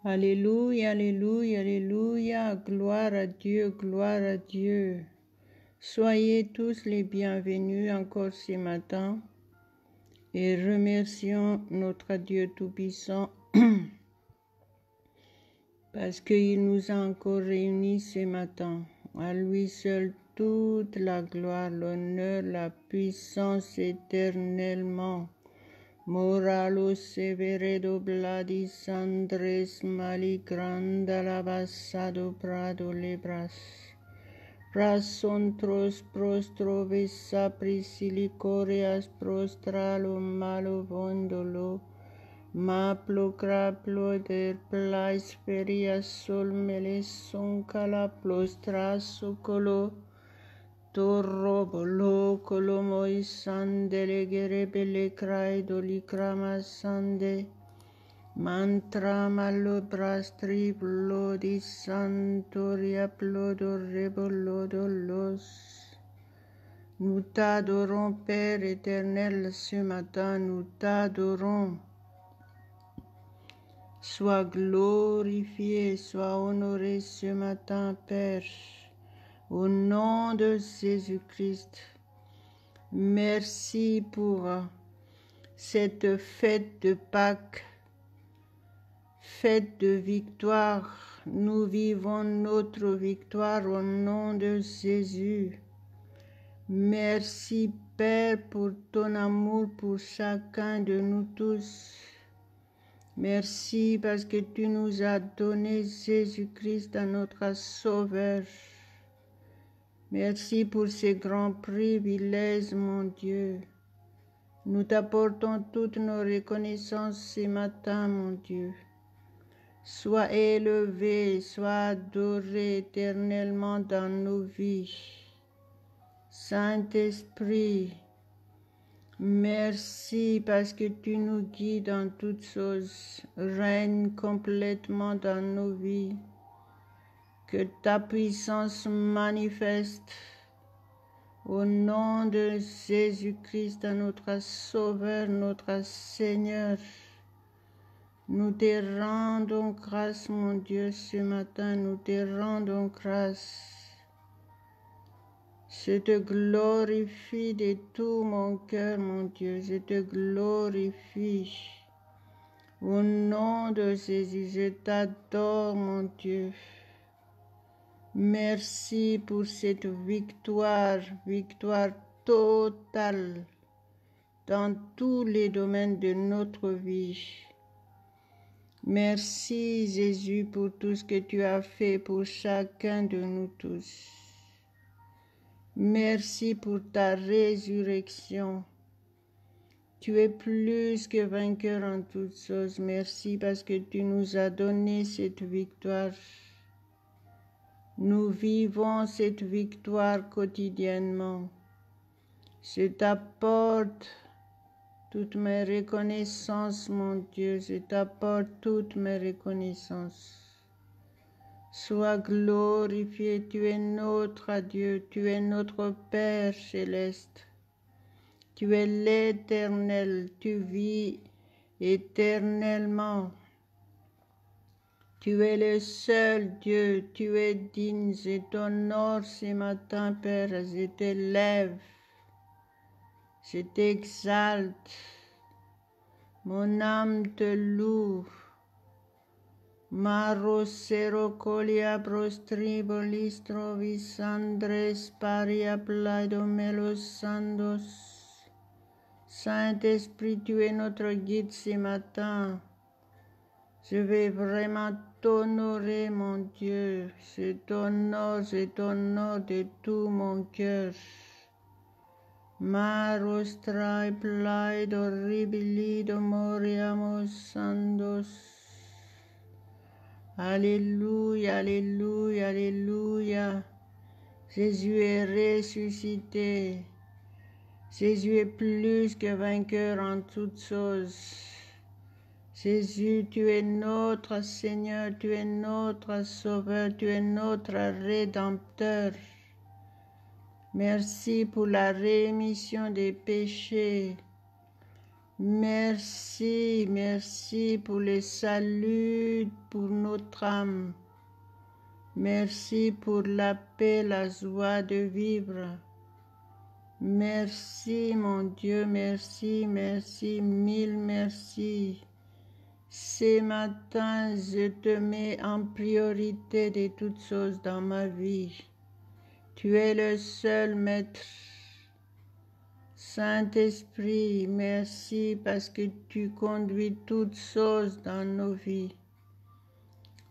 Alléluia, alléluia, alléluia, gloire à Dieu, gloire à Dieu. Soyez tous les bienvenus encore ce matin et remercions notre Dieu Tout-Puissant parce qu'il nous a encore réunis ce matin. À lui seul toute la gloire, l'honneur, la puissance éternellement. Moralo severedo bladis Andres maligranda lavasado prado lebras. Prasontros prostro vesa prisilicoreas prostralo malo vondolo. Maplo craplo der plais ferias sol meleson cala plostraso colo. Torro bolo colomoi sandele gerebele craido li crama sande mantra malo brastri blodi santoria plodo rebolodo los. Nous t'adorons Père éternel ce matin, nous t'adorons. Sois glorifié, sois honoré ce matin Père. Au nom de Jésus-Christ, merci pour cette fête de Pâques, fête de victoire. Nous vivons notre victoire au nom de Jésus. Merci Père pour ton amour pour chacun de nous tous. Merci parce que tu nous as donné Jésus-Christ à notre Sauveur. Merci pour ces grands privilèges, mon Dieu. Nous t'apportons toutes nos reconnaissances ce matin, mon Dieu. Sois élevé, sois adoré éternellement dans nos vies. Saint-Esprit, merci parce que tu nous guides dans toutes choses. Règne complètement dans nos vies. Que ta puissance manifeste au nom de Jésus-Christ, notre Sauveur, notre Seigneur. Nous te rendons grâce, mon Dieu, ce matin, nous te rendons grâce. Je te glorifie de tout mon cœur, mon Dieu, je te glorifie. Au nom de Jésus, je t'adore, mon Dieu. Merci pour cette victoire, victoire totale dans tous les domaines de notre vie. Merci Jésus pour tout ce que tu as fait pour chacun de nous tous. Merci pour ta résurrection. Tu es plus que vainqueur en toutes choses. Merci parce que tu nous as donné cette victoire. Nous vivons cette victoire quotidiennement. Je t'apporte toutes mes reconnaissances, mon Dieu. Je t'apporte toutes mes reconnaissances. Sois glorifié, tu es notre Dieu, tu es notre Père céleste. Tu es l'Éternel, tu vis éternellement. Tu es le seul Dieu, tu es digne, je t'honore ce matin, Père, je t'élève, je t'exalte, mon âme te loue. Marosero colia prostribolis trovis Andres paria plaido melos sandos. Saint-Esprit, tu es notre guide ce matin. Je vais vraiment t'honorer, mon Dieu. Je t'honore de tout mon cœur. Marostrai plaido ribilido moriamos sandos. Alléluia, alléluia, alléluia. Jésus est ressuscité. Jésus est plus que vainqueur en toutes choses. Jésus, tu es notre Seigneur, tu es notre Sauveur, tu es notre Rédempteur. Merci pour la rémission des péchés. Merci, merci pour le salut pour notre âme. Merci pour la paix, la joie de vivre. Merci mon Dieu, merci, merci, mille merci. Ce matin, je te mets en priorité de toutes choses dans ma vie. Tu es le seul maître. Saint-Esprit, merci parce que tu conduis toutes choses dans nos vies.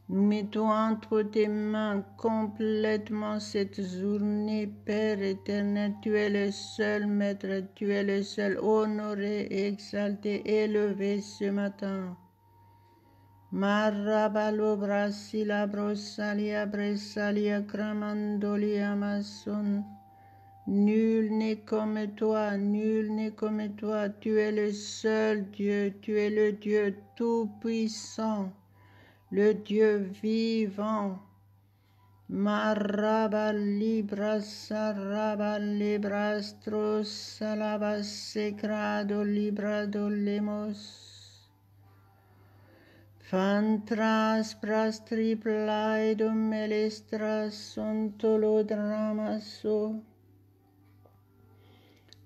Nous mettons entre tes mains complètement cette journée, Père éternel. Tu es le seul maître, tu es le seul honoré, exalté, élevé ce matin. Marabalo brasila brosalia bresalia cramandolia mason. Nul n'est comme toi, nul n'est comme toi. Tu es le seul Dieu, tu es le Dieu tout-puissant, le Dieu vivant. Marabali brasarabali brastros salabas secrado librado lemos. Fantras prastriplaido melestras sontolo dramaso.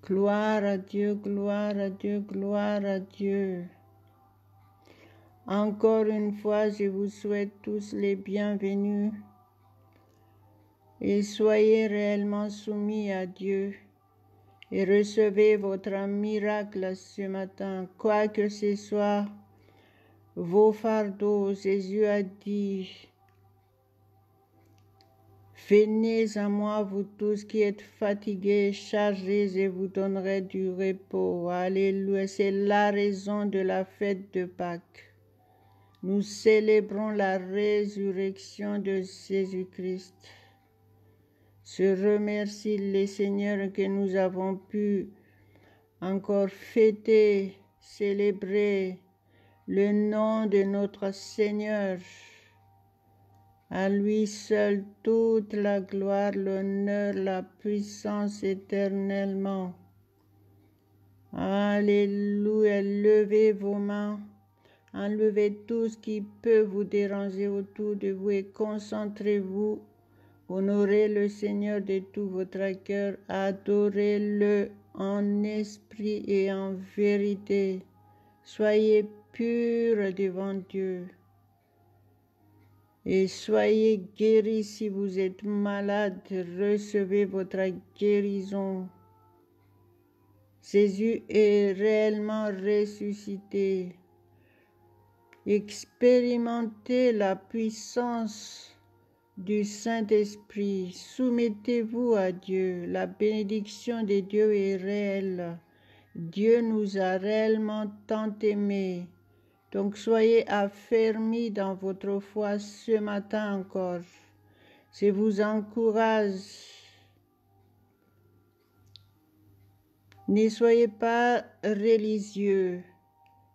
Gloire à Dieu, gloire à Dieu, gloire à Dieu. Encore une fois, je vous souhaite tous les bienvenus et soyez réellement soumis à Dieu et recevez votre miracle ce matin, quoi que ce soit vos fardeaux. Jésus a dit, venez à moi, vous tous qui êtes fatigués, chargés, et vous donnerai du repos. Alléluia, c'est la raison de la fête de Pâques. Nous célébrons la résurrection de Jésus-Christ. Je remercie le Seigneur que nous avons pu encore fêter, célébrer le nom de notre Seigneur. À lui seul toute la gloire, l'honneur, la puissance éternellement. Alléluia, levez vos mains, enlevez tout ce qui peut vous déranger autour de vous et concentrez-vous. Honorez le Seigneur de tout votre cœur, adorez-le en esprit et en vérité. Soyez purs devant Dieu. Et soyez guéris si vous êtes malade, recevez votre guérison. Jésus est réellement ressuscité. Expérimentez la puissance du Saint-Esprit. Soumettez-vous à Dieu. La bénédiction de Dieu est réelle. Dieu nous a réellement tant aimés. Donc soyez affermis dans votre foi ce matin encore. Je vous encourage. Ne soyez pas religieux.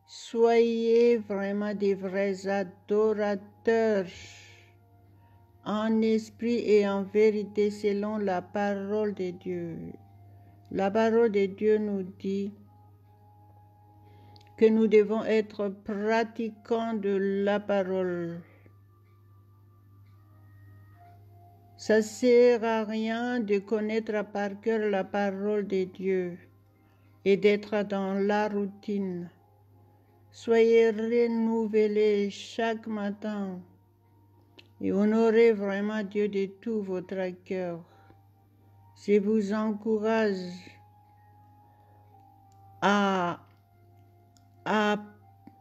Soyez vraiment des vrais adorateurs en esprit et en vérité selon la parole de Dieu. La parole de Dieu nous dit que nous devons être pratiquants de la parole. Ça ne sert à rien de connaître par cœur la parole de Dieu et d'être dans la routine. Soyez renouvelés chaque matin et honorez vraiment Dieu de tout votre cœur. Je vous encourage à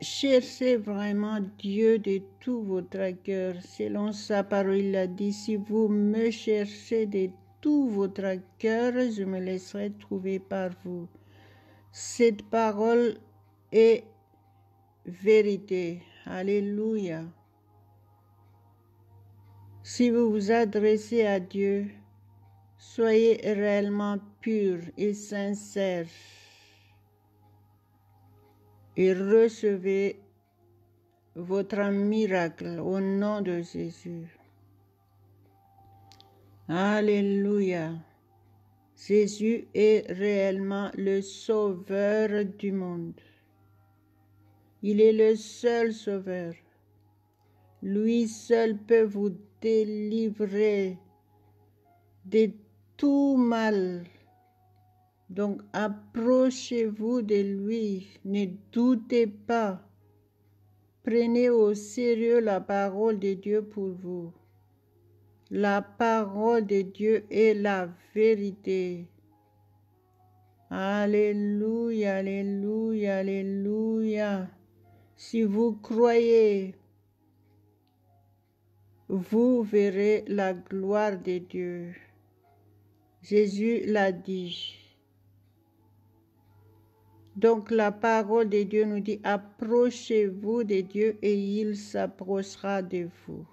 chercher vraiment Dieu de tout votre cœur. Selon sa parole, il a dit, si vous me cherchez de tout votre cœur, je me laisserai trouver par vous. Cette parole est vérité. Alléluia. Si vous vous adressez à Dieu, soyez réellement purs et sincères et recevez votre miracle au nom de Jésus. Alléluia. Jésus est réellement le sauveur du monde. Il est le seul sauveur. Lui seul peut vous délivrer de tout mal. Donc approchez-vous de lui, ne doutez pas. Prenez au sérieux la parole de Dieu pour vous. La parole de Dieu est la vérité. Alléluia, alléluia, alléluia. Si vous croyez, vous verrez la gloire de Dieu. Jésus l'a dit. Donc la parole de Dieu nous dit, approchez-vous de Dieu et il s'approchera de vous.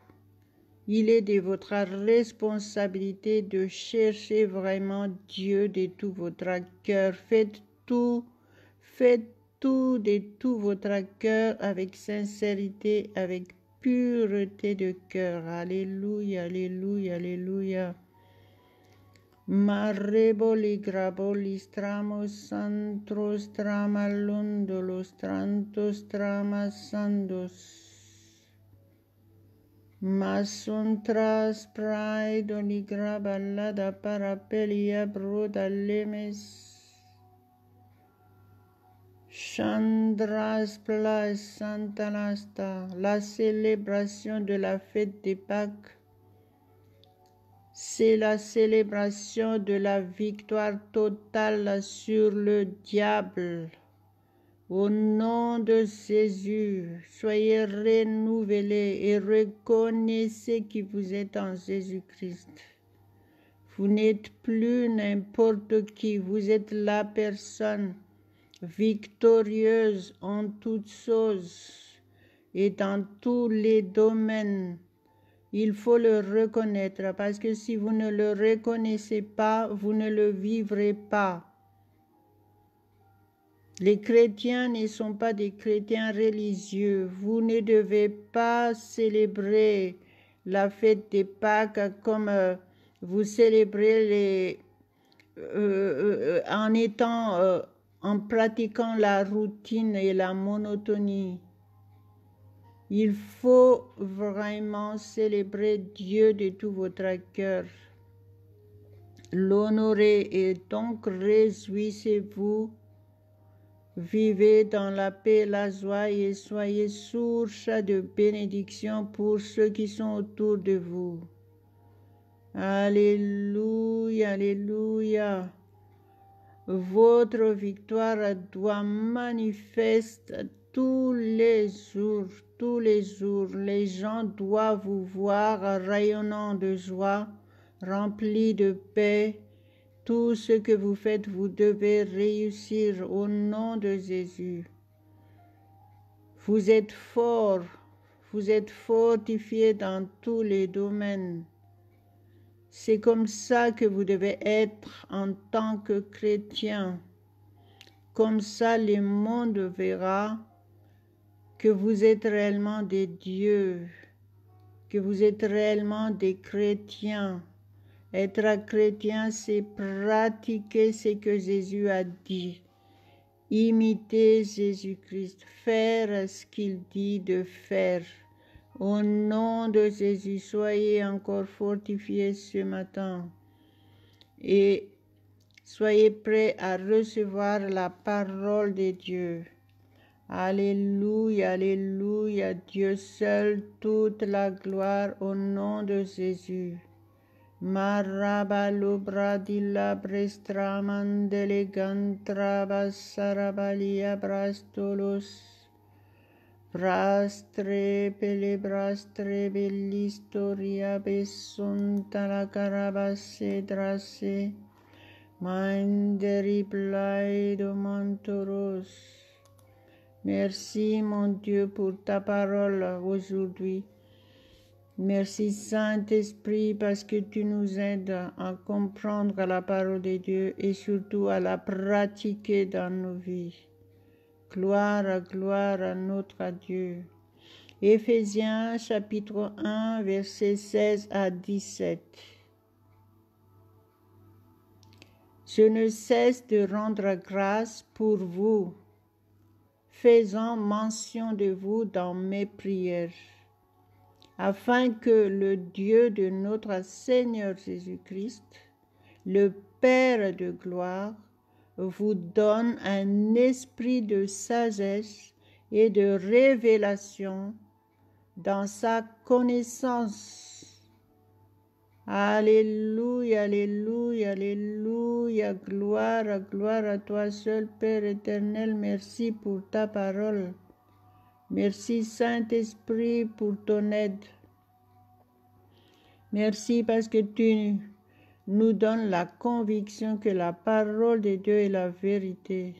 Il est de votre responsabilité de chercher vraiment Dieu de tout votre cœur. Faites tout de tout votre cœur avec sincérité, avec pureté de cœur. Alléluia, alléluia, alléluia. Mareboli graboli stramos santros tramalundolos trantos tramasandos. Masuntras praido li graballada parapelia broda lemes. Chandras plas santanasta, la célébration de la fête de Pâques. C'est la célébration de la victoire totale sur le diable. Au nom de Jésus, soyez renouvelés et reconnaissez qui vous êtes en Jésus-Christ. Vous n'êtes plus n'importe qui, vous êtes la personne victorieuse en toutes choses et dans tous les domaines. Il faut le reconnaître parce que si vous ne le reconnaissez pas, vous ne le vivrez pas. Les chrétiens ne sont pas des chrétiens religieux. Vous ne devez pas célébrer la fête des Pâques comme vous célébrez en pratiquant la routine et la monotonie. Il faut vraiment célébrer Dieu de tout votre cœur, l'honorer et donc réjouissez-vous, vivez dans la paix, la joie et soyez source de bénédiction pour ceux qui sont autour de vous. Alléluia, alléluia. Votre victoire doit manifester tous les jours. Tous les jours, les gens doivent vous voir rayonnant de joie, rempli de paix. Tout ce que vous faites, vous devez réussir au nom de Jésus. Vous êtes forts, vous êtes fortifiés dans tous les domaines. C'est comme ça que vous devez être en tant que chrétien. Comme ça, le monde verra que vous êtes réellement des dieux, que vous êtes réellement des chrétiens. Être chrétien, c'est pratiquer ce que Jésus a dit. Imiter Jésus-Christ, faire ce qu'il dit de faire. Au nom de Jésus, soyez encore fortifiés ce matin et soyez prêts à recevoir la parole de Dieu. Alléluia, alléluia, Dieu seul, toute la gloire au nom de Jésus. Marabalo bradilla brestramandele gantrabas sarabalia brastolos. Brastre pele brastre bellistoria besunta la carabasse drasse. Minderi plaido montoros. Merci mon Dieu pour ta parole aujourd'hui. Merci Saint-Esprit parce que tu nous aides à comprendre la parole de Dieu et surtout à la pratiquer dans nos vies. Gloire à notre Dieu. Éphésiens chapitre 1 versets 16 à 17. Je ne cesse de rendre grâce pour vous, faisant mention de vous dans mes prières, afin que le Dieu de notre Seigneur Jésus-Christ, le Père de gloire, vous donne un esprit de sagesse et de révélation dans sa connaissance. Alléluia, alléluia, alléluia, gloire à toi seul, Père éternel, merci pour ta parole. Merci Saint-Esprit pour ton aide. Merci parce que tu nous donnes la conviction que la parole de Dieu est la vérité.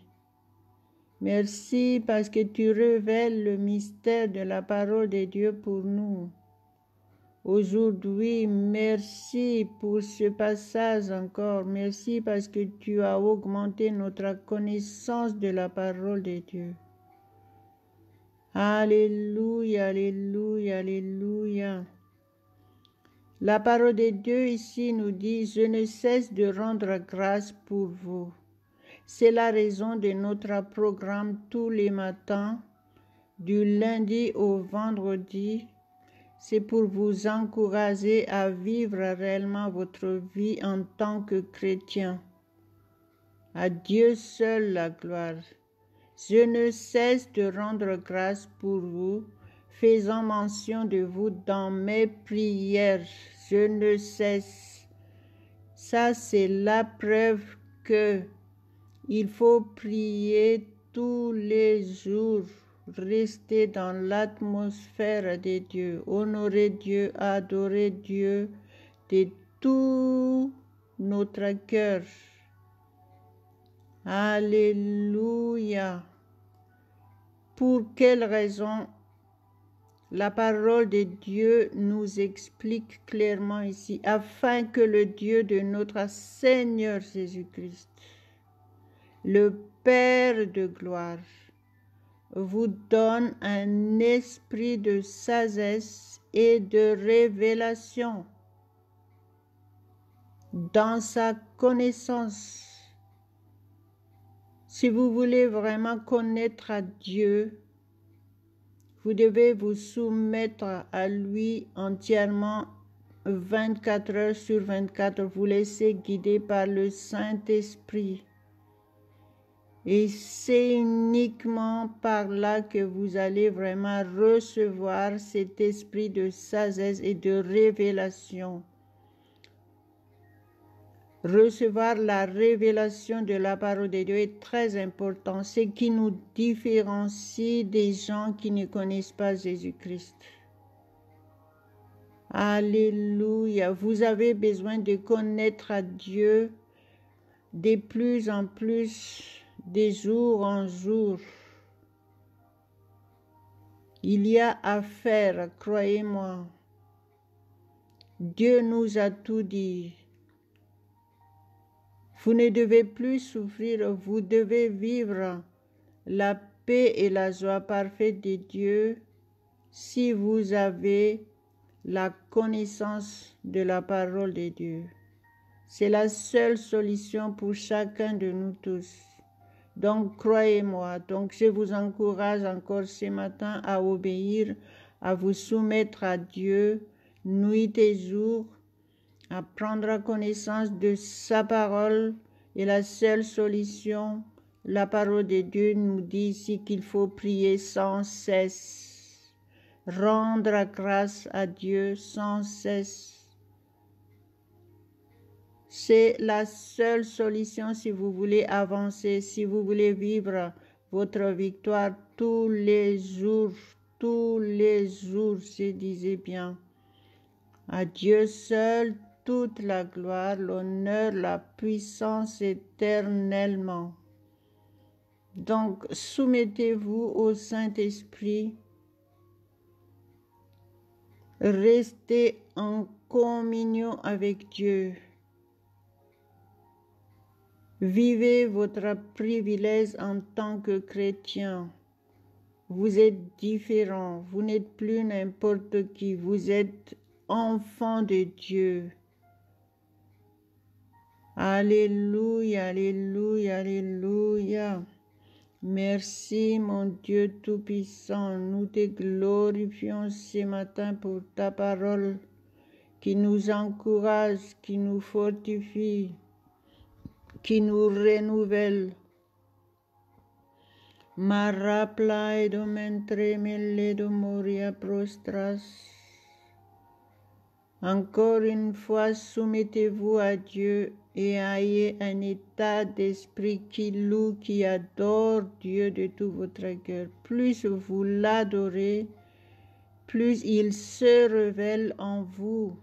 Merci parce que tu révèles le mystère de la parole de Dieu pour nous. Aujourd'hui, merci pour ce passage encore. Merci parce que tu as augmenté notre connaissance de la parole de Dieu. Alléluia, alléluia, alléluia. La parole de Dieu ici nous dit, je ne cesse de rendre grâce pour vous. C'est la raison de notre programme tous les matins, du lundi au vendredi. C'est pour vous encourager à vivre réellement votre vie en tant que chrétien. À Dieu seul la gloire. Je ne cesse de rendre grâce pour vous, faisant mention de vous dans mes prières. Je ne cesse. Ça, c'est la preuve que il faut prier tous les jours. Rester dans l'atmosphère de Dieu, honorer Dieu, adorer Dieu de tout notre cœur. Alléluia. Pour quelle raison? La parole de Dieu nous explique clairement ici, afin que le Dieu de notre Seigneur Jésus-Christ, le Père de gloire, vous donne un esprit de sagesse et de révélation dans sa connaissance. Si vous voulez vraiment connaître Dieu, vous devez vous soumettre à lui entièrement 24 heures sur 24, vous laissez guider par le Saint-Esprit. Et c'est uniquement par là que vous allez vraiment recevoir cet esprit de sagesse et de révélation. Recevoir la révélation de la parole de Dieu est très important. C'est ce qui nous différencie des gens qui ne connaissent pas Jésus-Christ. Alléluia. Vous avez besoin de connaître Dieu de plus en plus, de jour en jour. Il y a à faire, croyez-moi. Dieu nous a tout dit. Vous ne devez plus souffrir, vous devez vivre la paix et la joie parfaite de Dieu si vous avez la connaissance de la parole de Dieu. C'est la seule solution pour chacun de nous tous. Donc, croyez-moi. Donc, je vous encourage encore ce matin à obéir, à vous soumettre à Dieu, nuit et jour, à prendre connaissance de sa parole. Et la seule solution, la parole de Dieu nous dit ici qu'il faut prier sans cesse, rendre grâce à Dieu sans cesse. C'est la seule solution si vous voulez avancer, si vous voulez vivre votre victoire tous les jours, je disais bien. À Dieu seul, toute la gloire, l'honneur, la puissance éternellement. Donc, soumettez-vous au Saint-Esprit. Restez en communion avec Dieu. Vivez votre privilège en tant que chrétien. Vous êtes différent, vous n'êtes plus n'importe qui, vous êtes enfant de Dieu. Alléluia, alléluia, alléluia. Merci, mon Dieu Tout-Puissant. Nous te glorifions ce matin pour ta parole qui nous encourage, qui nous fortifie, qui nous renouvelle. Marapla edo mentre meledo moria prostras. Encore une fois, soumettez-vous à Dieu et ayez un état d'esprit qui loue, qui adore Dieu de tout votre cœur. Plus vous l'adorez, plus il se révèle en vous.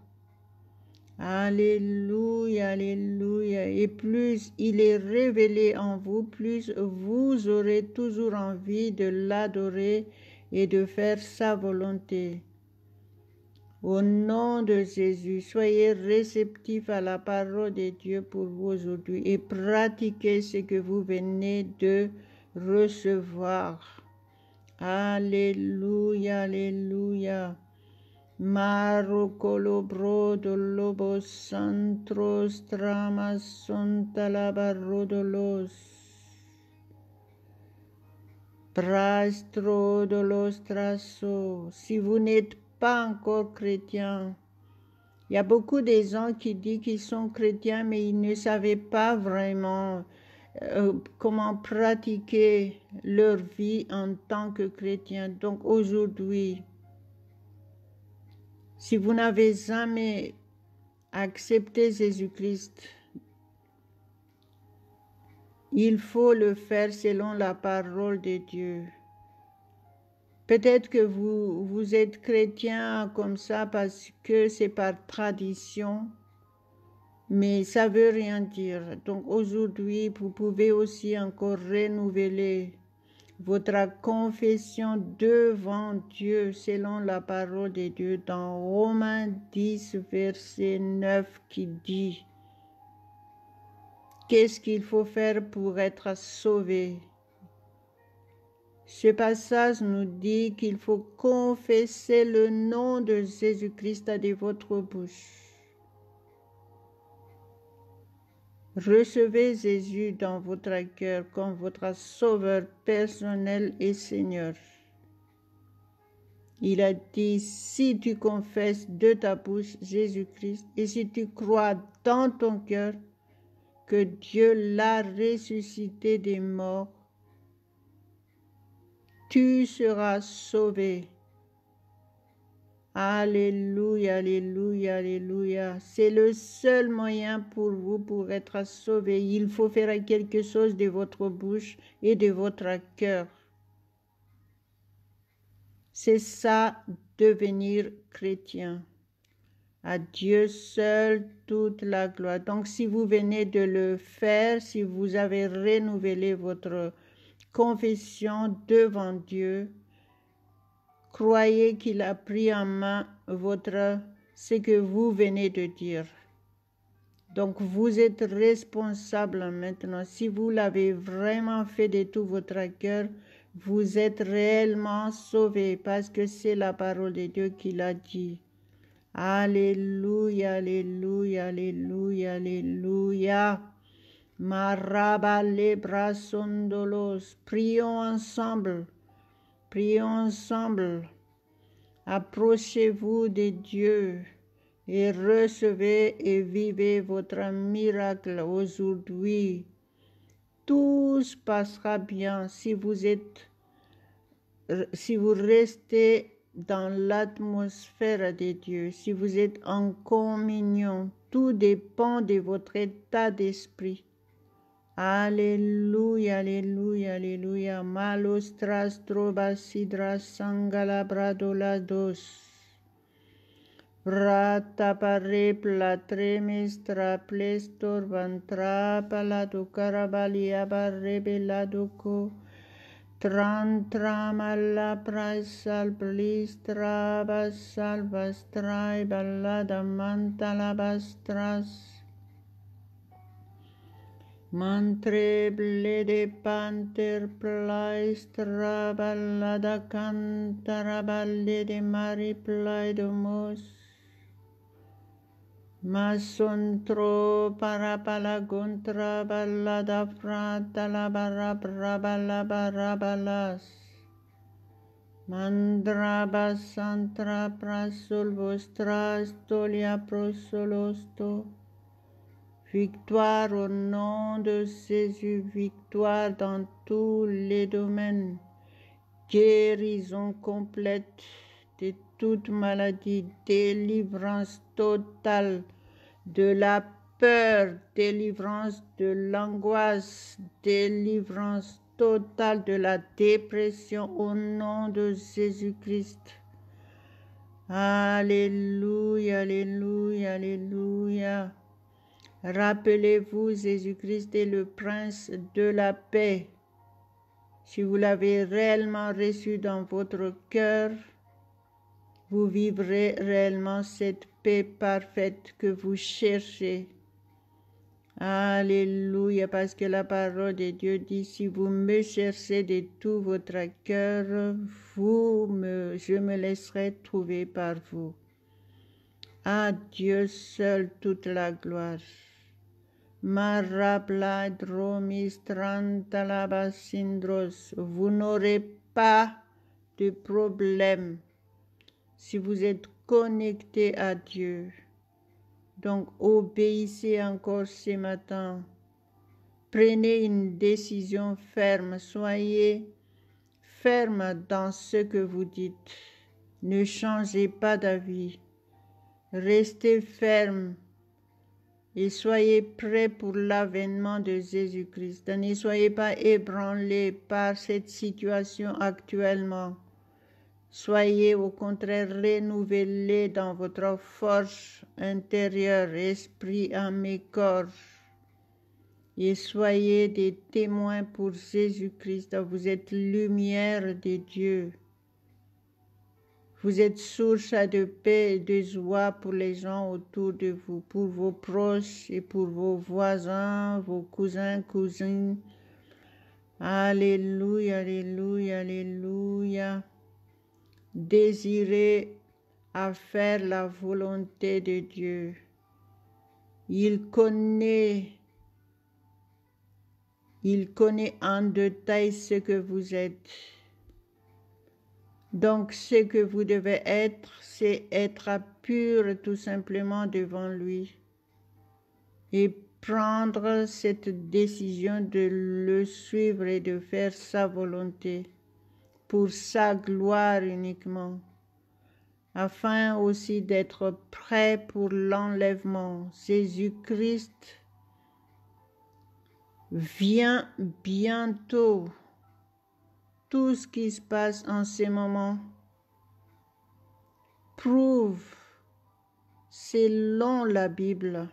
Alléluia, alléluia. Et plus il est révélé en vous, plus vous aurez toujours envie de l'adorer et de faire sa volonté. Au nom de Jésus, soyez réceptifs à la parole de Dieu pour vous aujourd'hui et pratiquez ce que vous venez de recevoir. Alléluia, alléluia. Maro colobro do lobos santros tramas sontalabarrodolos. Prastro de los trasos. Si vous n'êtes pas encore chrétien, il y a beaucoup de gens qui disent qu'ils sont chrétiens, mais ils ne savaient pas vraiment comment pratiquer leur vie en tant que chrétien. Donc aujourd'hui, si vous n'avez jamais accepté Jésus-Christ, il faut le faire selon la parole de Dieu. Peut-être que vous êtes chrétien comme ça parce que c'est par tradition, mais ça ne veut rien dire. Donc aujourd'hui, vous pouvez aussi encore renouveler votre confession devant Dieu selon la parole de Dieu dans Romains 10, verset 9 qui dit « Qu'est-ce qu'il faut faire pour être sauvé ?» Ce passage nous dit qu'il faut confesser le nom de Jésus-Christ de votre bouche. Recevez Jésus dans votre cœur comme votre sauveur personnel et Seigneur. Il a dit, si tu confesses de ta bouche Jésus-Christ et si tu crois dans ton cœur que Dieu l'a ressuscité des morts, tu seras sauvé. Alléluia, alléluia, alléluia. C'est le seul moyen pour vous pour être sauvé. Il faut faire quelque chose de votre bouche et de votre cœur. C'est ça, devenir chrétien. À Dieu seul toute la gloire. Donc si vous venez de le faire, si vous avez renouvelé votre confession devant Dieu, croyez qu'il a pris en main ce que vous venez de dire. Donc vous êtes responsable maintenant. Si vous l'avez vraiment fait de tout votre cœur, vous êtes réellement sauvé parce que c'est la parole de Dieu qui l'a dit. Alléluia, alléluia, alléluia, alléluia. Maraba les bras sondolos. Prions ensemble. Prions ensemble. Approchez-vous de Dieu et recevez et vivez votre miracle aujourd'hui. Tout se passera bien si vous restez dans l'atmosphère de Dieu, si vous êtes en communion. Tout dépend de votre état d'esprit. Alléluia, alléluia, alléluia. Malostras trobasidras sangalabradolados. Vrata pare platremistra plestor vantra palado carabalia barrebeladoco. Trantramalla praisal blistra basal bastrai ballada mantalabastras. Mantre blede panter plaistra ballada cantara balle de mari plaidomos. Masontro parapalagontra baladafra talabarabarabalabarabalas. Mandrabasantra prasolvostra stolia prosolosto. Victoire au nom de Jésus, victoire dans tous les domaines. Guérison complète de toute maladie, délivrance totale de la peur, délivrance de l'angoisse, délivrance totale de la dépression au nom de Jésus-Christ. Alléluia, alléluia, alléluia. Rappelez-vous, Jésus-Christ est le prince de la paix. Si vous l'avez réellement reçu dans votre cœur, vous vivrez réellement cette paix parfaite que vous cherchez. Alléluia, parce que la parole de Dieu dit, si vous me cherchez de tout votre cœur, je me laisserai trouver par vous. À Dieu seul toute la gloire. Vous n'aurez pas de problème si vous êtes connecté à Dieu. Donc obéissez encore ce matin. Prenez une décision ferme. Soyez ferme dans ce que vous dites. Ne changez pas d'avis. Restez ferme. Et soyez prêts pour l'avènement de Jésus-Christ. Ne soyez pas ébranlés par cette situation actuellement. Soyez au contraire renouvelés dans votre force intérieure, esprit, âme et corps. Et soyez des témoins pour Jésus-Christ. Vous êtes lumière de Dieu. Vous êtes source de paix et de joie pour les gens autour de vous, pour vos proches et pour vos voisins, vos cousins, cousines. Alléluia, alléluia, alléluia. Désirez à faire la volonté de Dieu. Il connaît en détail ce que vous êtes. Donc, ce que vous devez être, c'est être pur tout simplement devant lui et prendre cette décision de le suivre et de faire sa volonté pour sa gloire uniquement, afin aussi d'être prêt pour l'enlèvement. Jésus-Christ vient bientôt. Tout ce qui se passe en ce moment prouve, selon la Bible,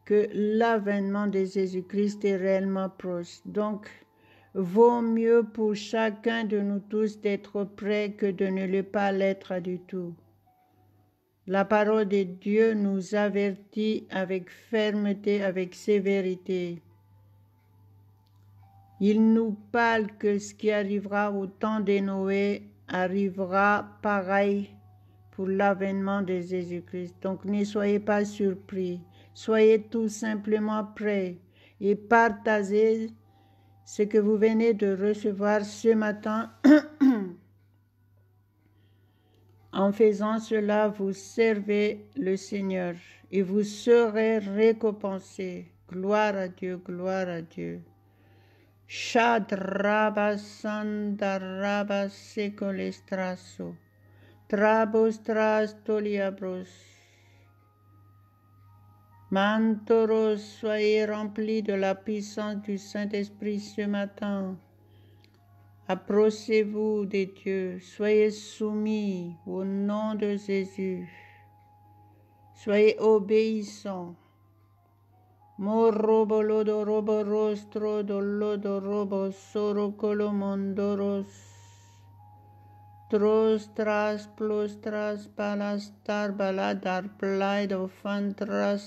que l'avènement de Jésus-Christ est réellement proche. Donc, vaut mieux pour chacun de nous tous d'être prêt que de ne pas l'être du tout. La parole de Dieu nous avertit avec fermeté, avec sévérité. Il nous parle que ce qui arrivera au temps de Noé arrivera pareil pour l'avènement de Jésus-Christ. Donc ne soyez pas surpris, soyez tout simplement prêts et partagez ce que vous venez de recevoir ce matin. En faisant cela, vous servez le Seigneur et vous serez récompensés. Gloire à Dieu, gloire à Dieu. Shadrabasandarabasekolestraso, Trabostrastoliabros. Mantoros, soyez remplis de la puissance du Saint-Esprit ce matin. Approchez-vous de Dieu, soyez soumis au nom de Jésus. Soyez obéissants. Morrobolodorobo rostro dolodorobo sorokolomondoros. Trostras plostras palastar baladar plaidofantras.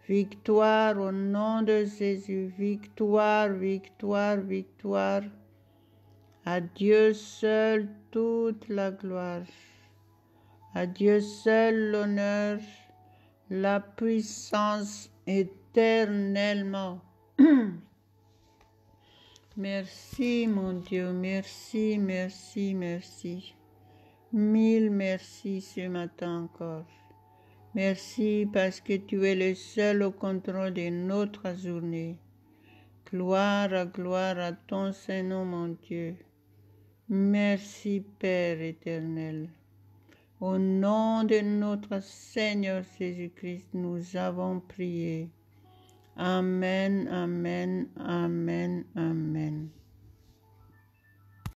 Victoire au nom de Jésus, victoire, victoire, victoire. À Dieu seul toute la gloire. À Dieu seul l'honneur. la puissance éternellement. Merci mon Dieu, merci, merci, merci. Mille merci ce matin encore. Merci parce que tu es le seul au contrôle de notre journée. Gloire à ton Saint-Nom, mon Dieu. Merci Père éternel. Au nom de notre Seigneur Jésus-Christ, nous avons prié. Amen, amen, amen, amen.